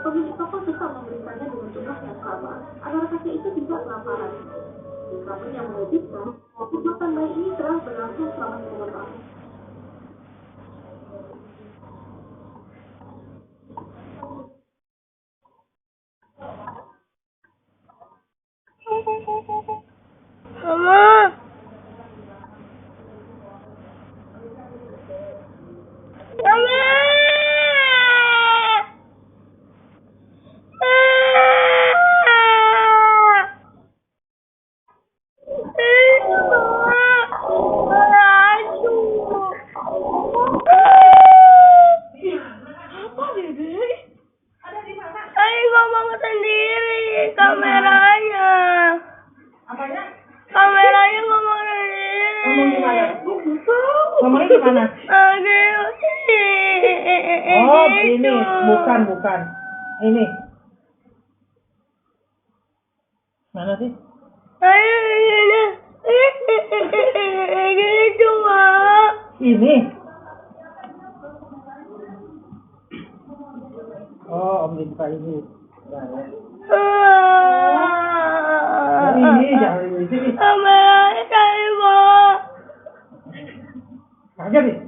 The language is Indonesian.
Pemilik toko tetap memerintahnya dengan jumlah yang sama agar kakek itu tidak kelaparan. Namun yang mengejutkan, kegiatan bayi ini telah berlangsung selama 10 tahun. Mama. Mama. Saya ngomong sendiri kameranya. Apanya? Kameranya ngomong sendiri. Ngomong gimana? Ngomongnya gimana? Oh, ini bukan. Ini. Mana sih? Gitu, Mak. Ini. Oh, Om dibuka ini. Nah, ya. Ini jangan di sini. Kameranya saya, Mak. Aja nih.